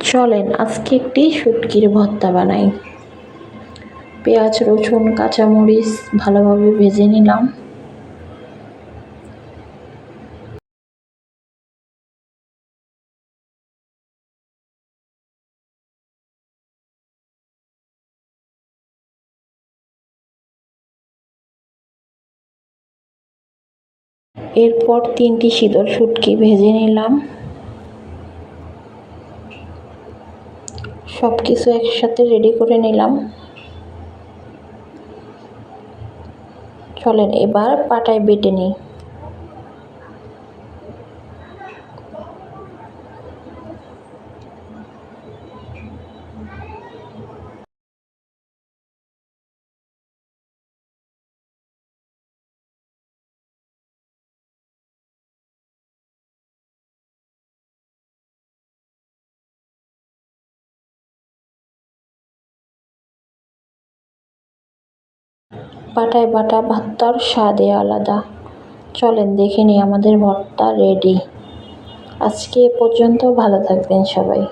চলেন আজকে একটি শুটকির ভর্তা বানাই। পেঁয়াজ, রসুন, কাঁচামরিচ ভালোভাবে ভেজে নিলাম। এরপর 3টি শীতল শুটকি ভেজে নিলাম। সব কিছু একসাথে রেডি করে নিলাম। চলেন এবার পাটায় বেটে নিই। পাটায় বাটা ভর্তার স্বাদই আলাদা। চলেন দেখে নিই আমাদের ভর্তা রেডি। আজকে এ পর্যন্ত, ভালো থাকবেন সবাই।